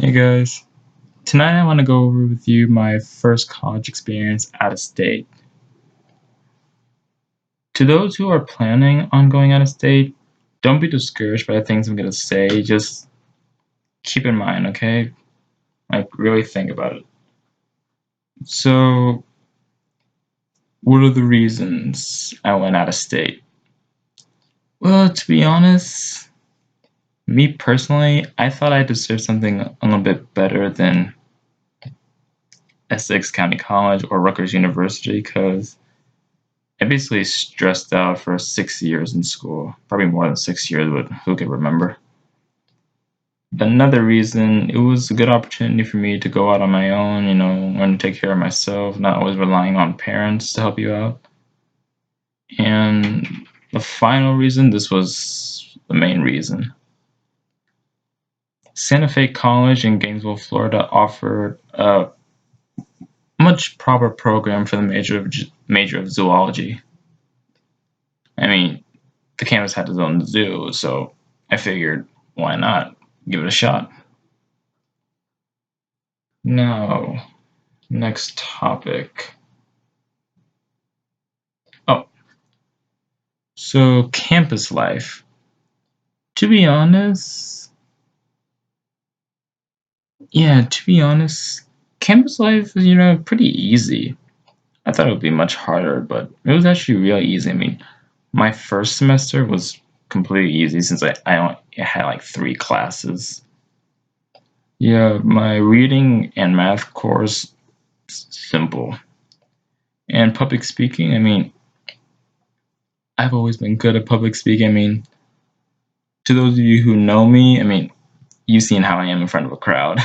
Hey guys, tonight I want to go over with you my first college experience out of state. To those who are planning on going out of state, don't be discouraged by the things I'm going to say, just keep in mind, okay? Like, really think about it. So, what are the reasons I went out of state? Well, to be honest, me personally, I thought I deserved something a little bit better than Essex County College or Rutgers University because I basically stressed out for 6 years in school. Probably more than 6 years, but who can remember? Another reason, it was a good opportunity for me to go out on my own, learn to take care of myself, not always relying on parents to help you out. And the final reason, this was the main reason. Santa Fe College in Gainesville, Florida offered a much proper program for the major of zoology. I mean, the campus had its own zoo, so I figured, why not give it a shot? Now, next topic. Oh, so campus life. To be honest, campus life is, pretty easy. I thought it would be much harder, but it was actually real easy. I mean, my first semester was completely easy since I only had like 3 classes. Yeah, my reading and math course simple. And public speaking, I mean, I've always been good at public speaking. I mean, to those of you who know me, I mean, you've seen how I am in front of a crowd.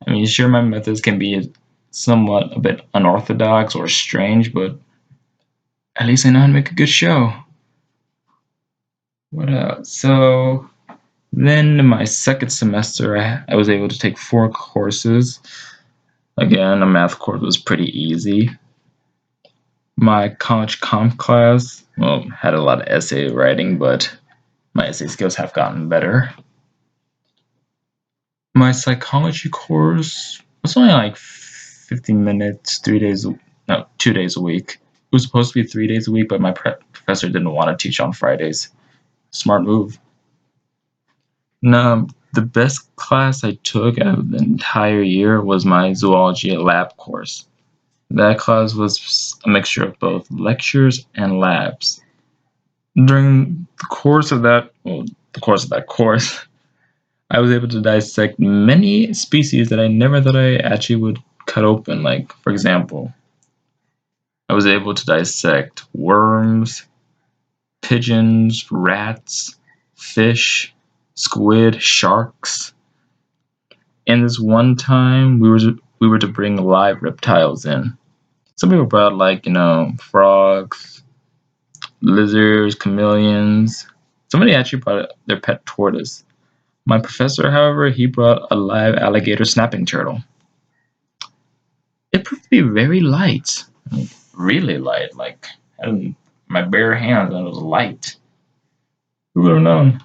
I mean, sure, my methods can be somewhat a bit unorthodox or strange, but at least I know how to make a good show. What else? So then in my second semester, I was able to take 4 courses. Again, a math course was pretty easy. My college comp class, well, had a lot of essay writing, but my essay skills have gotten better. My psychology course was only like 15 minutes, 2 days a week. It was supposed to be 3 days a week, but my professor didn't want to teach on Fridays. Smart move. Now, the best class I took out of the entire year was my zoology lab course. That class was a mixture of both lectures and labs. During the course of that course, I was able to dissect many species that I never thought I actually would cut open. Like, for example, I was able to dissect worms, pigeons, rats, fish, squid, sharks. And this one time, we were to bring live reptiles in. Some people brought like frogs, lizards, chameleons. Somebody actually brought their pet tortoise. My professor, however, he brought a live alligator snapping turtle. It proved to be very light, really light. Like in my bare hands, and it was light. Who would have known?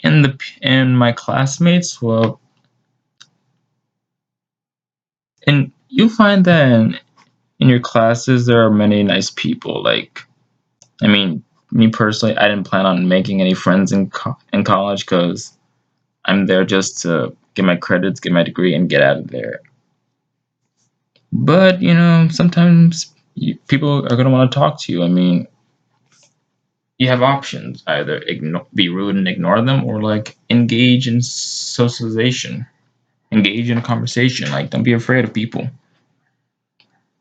And my classmates, well, and you'll find that in your classes there are many nice people. Like, I mean, me personally, I didn't plan on making any friends in college because I'm there just to get my credits, get my degree, and get out of there. But sometimes people are gonna want to talk to you. I mean, you have options: either be rude and ignore them, or like engage in socialization, engage in a conversation. Like, don't be afraid of people.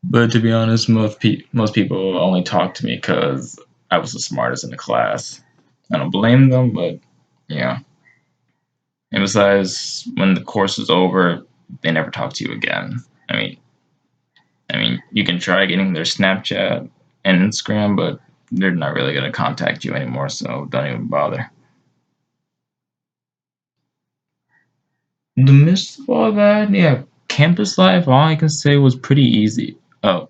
But to be honest, most people only talk to me because I was the smartest in the class. I don't blame them, but yeah. And besides, when the course is over, they never talk to you again. I mean, you can try getting their Snapchat and Instagram, but they're not really gonna contact you anymore, so don't even bother. The midst of all that, yeah, campus life, all I can say was pretty easy. Oh,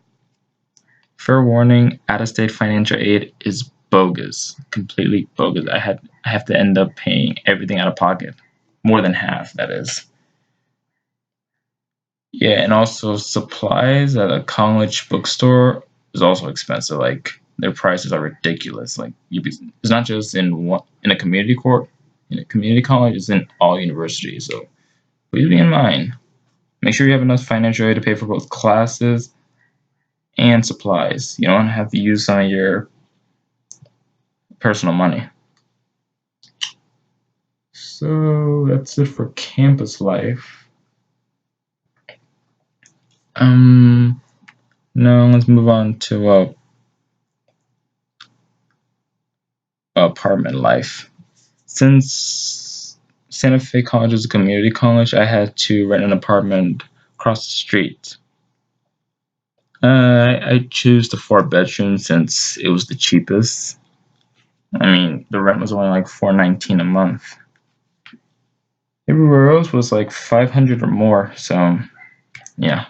fair warning, out-of-state financial aid is bogus, completely bogus. I have to end up paying everything out of pocket. more than half, that is. Yeah, and also supplies at a college bookstore is also expensive. Like their prices are ridiculous. Like it's not just in one in a community court, in a community college. It's in all universities. So please be in mind. Make sure you have enough financial aid to pay for both classes and supplies. You don't have to use some of your personal money. So that's it for campus life. Um, Now let's move on to apartment life. Since Santa Fe College is a community college, I had to rent an apartment across the street. I chose the 4 bedroom since it was the cheapest. I mean, the rent was only like $419 a month. Everywhere else was like 500 or more. So yeah,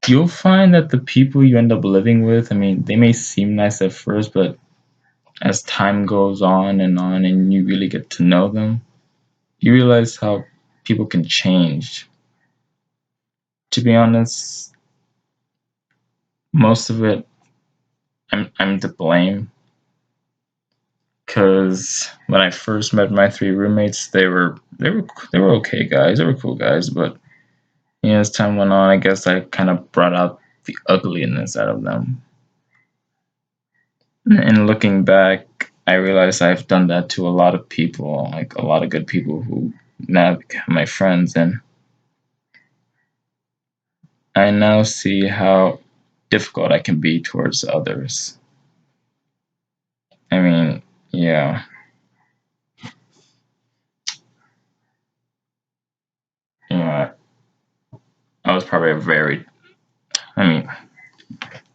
you'll find that the people you end up living with, I mean, they may seem nice at first, but as time goes on and you really get to know them, you realize how people can change. To be honest, most of it I'm to blame because when I first met my 3 roommates, they were okay guys, they were cool guys, but as time went on, I guess I kind of brought out the ugliness out of them. And looking back, I realized I've done that to a lot of people, like a lot of good people who now become my friends, and I now see how difficult I can be towards others. I mean, yeah, you know, I was probably a very, I mean,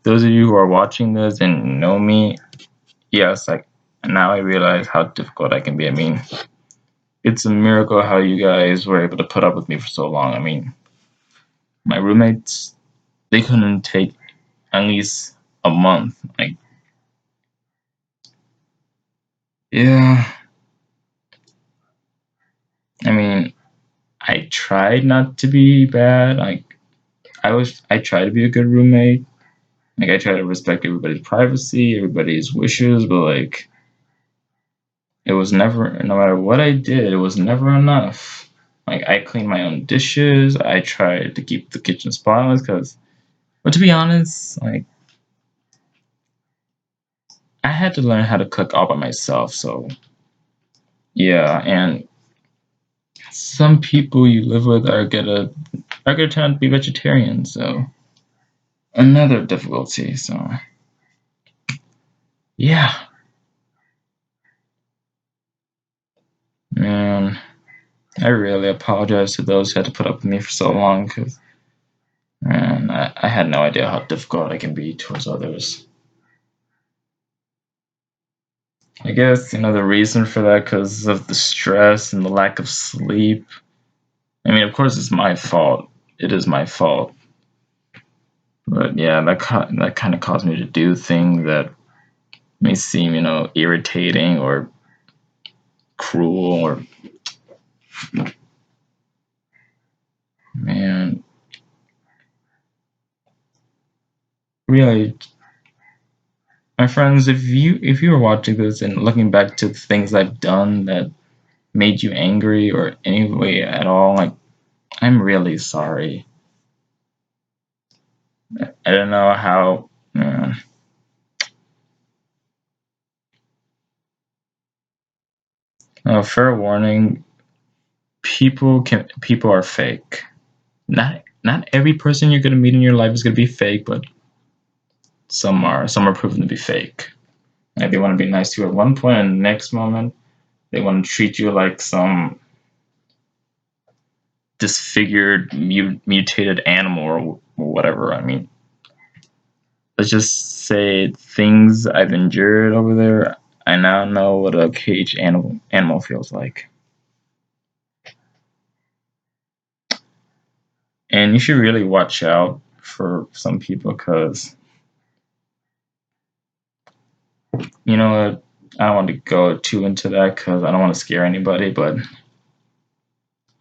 those of you who are watching this and know me, yes, like now I realize how difficult I can be. I mean, it's a miracle how you guys were able to put up with me for so long. I mean, my roommates, they couldn't take at least a month. Like, yeah, I mean, I tried not to be bad. Like, I try to be a good roommate. Like, I try to respect everybody's privacy, everybody's wishes, but like, it was never, no matter what I did, it was never enough. Like, I cleaned my own dishes. I tried to keep the kitchen spotless because, but to be honest, like, I had to learn how to cook all by myself. So, yeah, and some people you live with are gonna turn out to be vegetarian. So, another difficulty. So, yeah, man, I really apologize to those who had to put up with me for so long because, man, I had no idea how difficult I can be towards others. I guess the reason for that because of the stress and the lack of sleep. I mean, of course, it's my fault. It is my fault. But yeah, that kind of caused me to do things that may seem, irritating or cruel or, man, really, my friends, if you are watching this and looking back to the things I've done that made you angry or any way at all, like, I'm really sorry. I don't know how. Fair warning: people are fake. Not every person you're gonna meet in your life is gonna be fake, but some are proven to be fake. Like they want to be nice to you at one point, and the next moment they want to treat you like some disfigured, mutated animal or whatever. I mean, let's just say things I've endured over there. I now know what a caged animal feels like, and you should really watch out for some people because you know what? I don't want to go too into that because I don't want to scare anybody, but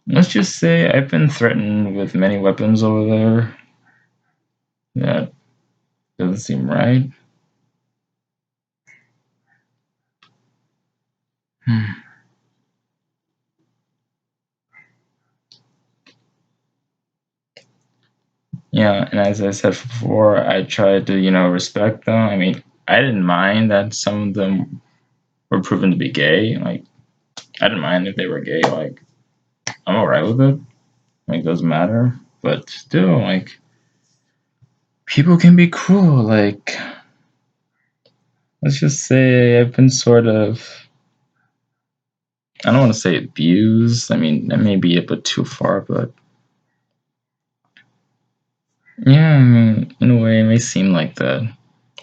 let's just say I've been threatened with many weapons over there. That doesn't seem right. Hmm. Yeah, and as I said before, I tried to, respect them. I mean, I didn't mind that some of them were proven to be gay. Like, I didn't mind if they were gay. Like, I'm alright with it. Like, it doesn't matter. But still, like, people can be cruel. Like, let's just say I've been sort of, I don't want to say abused. I mean, that may be a bit too far, but yeah, I mean, in a way, it may seem like that.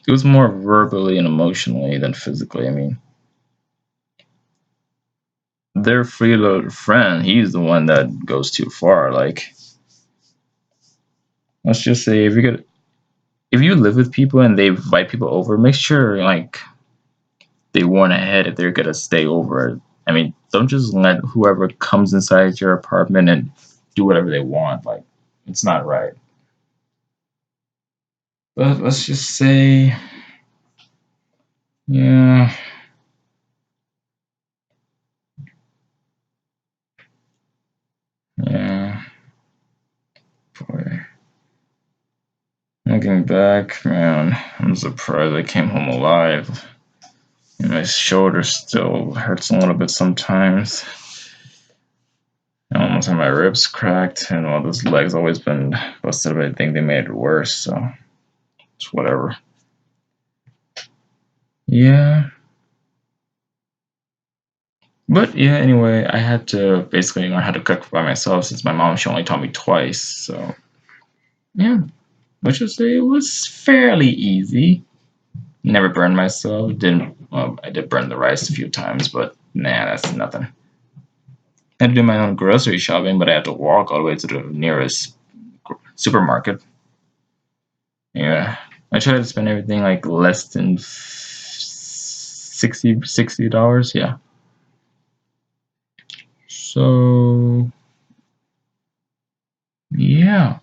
It was more verbally and emotionally than physically. I mean, their freeloader friend, he's the one that goes too far. Like, let's just say if you live with people and they invite people over, make sure like they warn ahead if they're gonna stay over. I mean, don't just let whoever comes inside your apartment and do whatever they want. Like, it's not right. But let's just say, yeah, yeah, boy. Looking back, man, I'm surprised I came home alive. My shoulder still hurts a little bit sometimes. I almost had my ribs cracked, and all this leg's always been busted, but I think they made it worse, so it's whatever. Yeah. But yeah, anyway, I had to basically learn how to cook by myself since my mom, she only taught me twice, so yeah. Let's just say it was fairly easy. Never burned myself. Didn't. Well, I did burn the rice a few times, but nah, that's nothing. I had to do my own grocery shopping, but I had to walk all the way to the nearest supermarket. Yeah, I tried to spend everything like less than $60. Yeah. So yeah,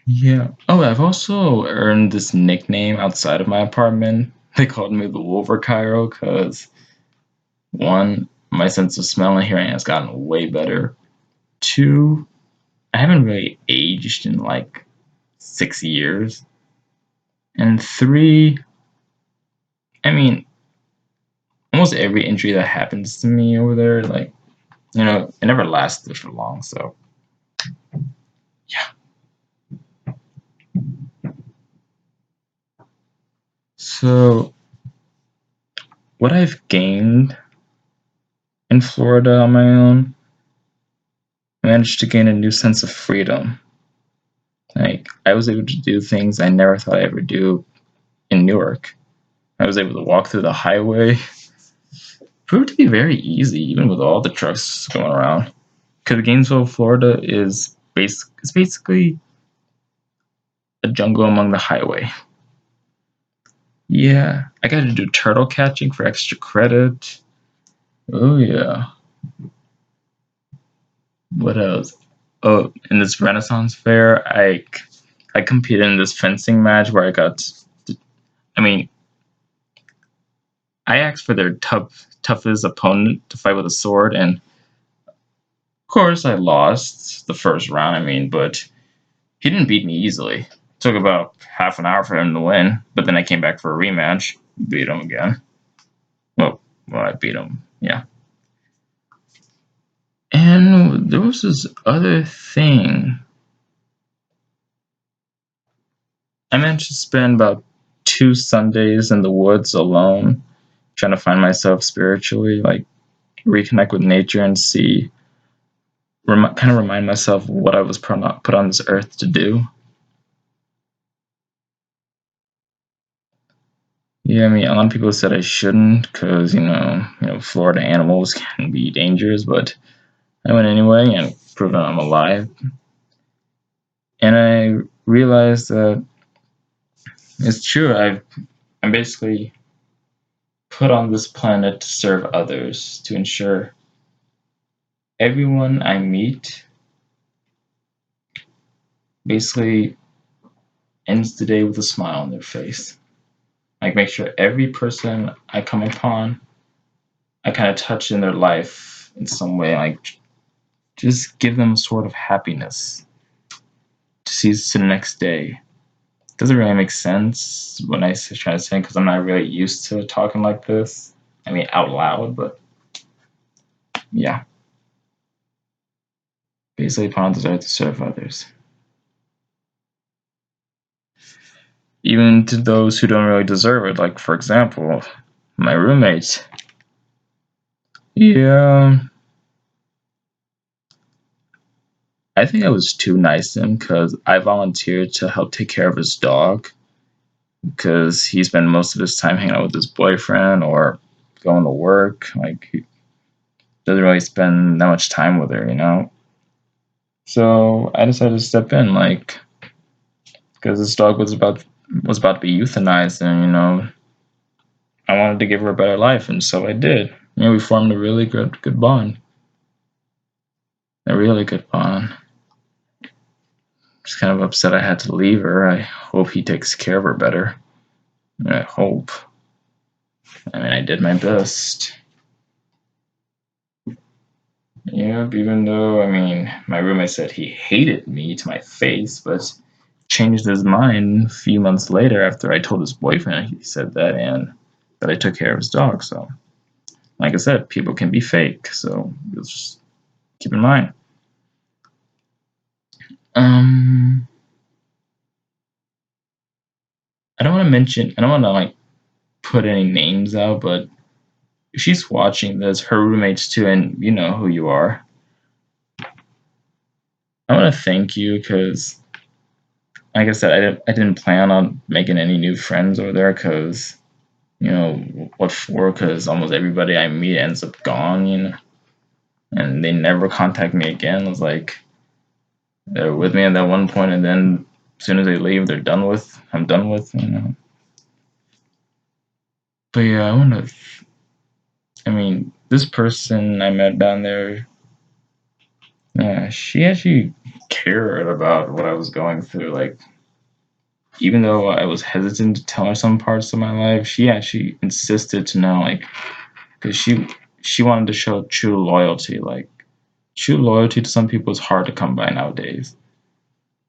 yeah. Oh, I've also earned this nickname outside of my apartment. They called me the Wolver Cairo because one, my sense of smell and hearing has gotten way better. Two, I haven't really aged in like 6 years. And three, I mean, almost every injury that happens to me over there, like, it never lasted for long. So, yeah. So, what I've gained in Florida on my own, I managed to gain a new sense of freedom. Like, I was able to do things I never thought I'd ever do in Newark. I was able to walk through the highway. Proved to be very easy, even with all the trucks going around. Because Gainesville, Florida is basically a jungle among the highway. Yeah, I got to do turtle catching for extra credit. Oh yeah. What else? Oh, in this Renaissance fair, I competed in this fencing match where I mean, I asked for their toughest opponent to fight with a sword, and of course I lost the first round. I mean, but he didn't beat me easily. It took about half an hour for him to win, but then I came back for a rematch, beat him again. Well, I beat him. Yeah. And there was this other thing. I managed to spend about 2 Sundays in the woods alone, trying to find myself spiritually, like reconnect with nature and kind of remind myself of what I was put on this earth to do. Yeah, I mean, a lot of people said I shouldn't because Florida animals can be dangerous, but I went anyway and proved that I'm alive. And I realized that It's true. I'm basically put on this planet to serve others, to ensure everyone I meet basically ends the day with a smile on their face. Like make sure every person I come upon, I kind of touch in their life in some way. Like just give them a sort of happiness to see to the next day. Doesn't really make sense when I try to say because I'm not really used to talking like this. I mean, out loud, but yeah, basically, upon desire to serve others, even to those who don't really deserve it. Like, for example, my roommate. Yeah, I think I was too nice to him because I volunteered to help take care of his dog because he spent most of his time hanging out with his boyfriend or going to work. Like, he doesn't really spend that much time with her. So I decided to step in, like, because this dog was about to be euthanized, and I wanted to give her a better life, and so I did. We formed a really good bond, a really good bond. Just kind of upset I had to leave her. I hope he takes care of her better. I hope. I mean, I did my best. Yeah, even though, I mean, my roommate said he hated me to my face, but changed his mind a few months later after I told his boyfriend he said that and that I took care of his dog. So, like I said, people can be fake, so just keep in mind. Um, I don't want to like put any names out, but if she's watching this, her roommates too, and you know who you are. I want to thank you because, like I said, I didn't plan on making any new friends over there because what for? Because almost everybody I meet ends up gone, and they never contact me again. It's like they're with me at that one point, and then as soon as they leave, I'm done with. But yeah, I mean, this person I met down there, yeah, she actually cared about what I was going through. Like, even though I was hesitant to tell her some parts of my life, she actually insisted to know, like, because she wanted to show true loyalty. Like, true loyalty to some people is hard to come by nowadays.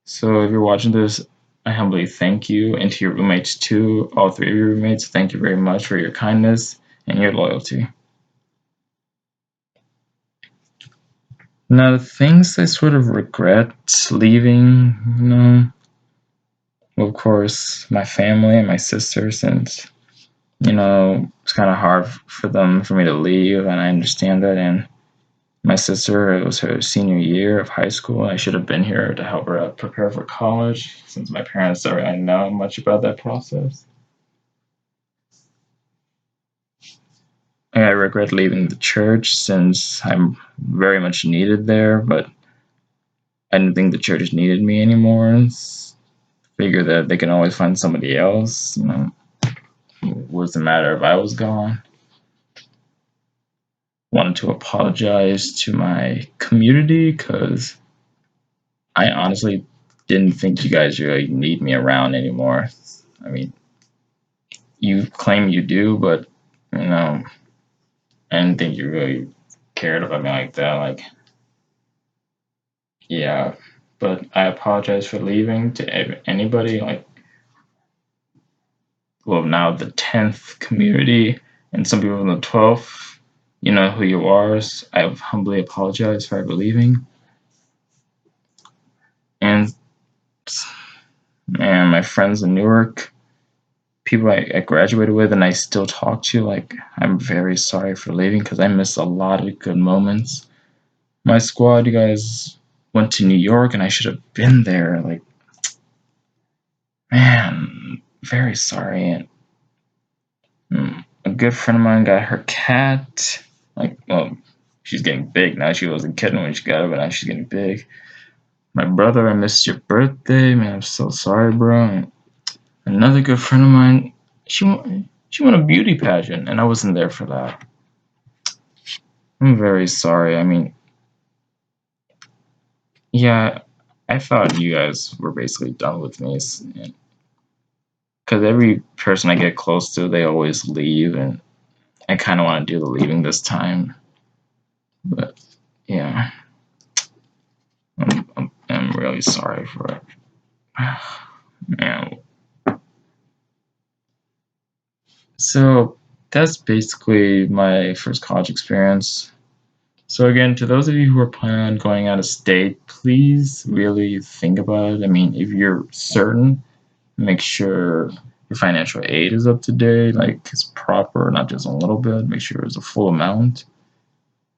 So if you're watching this, I humbly thank you, and to your roommates too, all three of your roommates, thank you very much for your kindness and your loyalty. Now, the things I sort of regret leaving, well, of course, my family and my sister, since, it's kind of hard for me to leave, and I understand that. And my sister, it was her senior year of high school. I should have been here to help her prepare for college, since my parents don't really know much about that process. I regret leaving the church since I'm very much needed there, but I didn't think the church needed me anymore. Figure that they can always find somebody else. What's the matter if I was gone? Wanted to apologize to my community because I honestly didn't think you guys really need me around anymore. I mean, you claim you do, but I didn't think you really cared about me like that. Like, yeah, but I apologize for leaving to anybody. Like, well, now the 10th community and some people in the 12th, you know who you are. So I humbly apologize for ever leaving. And man, my friends in Newark, people I graduated with and I still talk to, like, I'm very sorry for leaving because I missed a lot of good moments. My squad, you guys went to New York and I should have been there. Like, man, very sorry. And a good friend of mine got her cat. Like, well, she's getting big now. She was a kitten when she got it, but now she's getting big. My brother, I missed your birthday, man. I'm so sorry, bro. And another good friend of mine, she won a beauty pageant, and I wasn't there for that. I'm very sorry. I mean, yeah, I thought you guys were basically done with me, because every person I get close to, they always leave, and I kind of want to do the leaving this time. But yeah, I'm really sorry for it. Man. So that's basically my first college experience. So again, to those of you who are planning on going out of state, please really think about it. I mean, if you're certain, make sure your financial aid is up to date, like it's proper, not just a little bit. Make sure it's a full amount.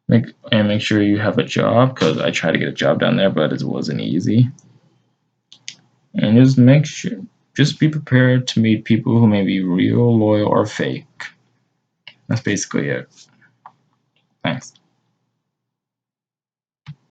Make sure you have a job, because I tried to get a job down there, but it wasn't easy. And just be prepared to meet people who may be real, loyal, or fake. That's basically it. Thanks.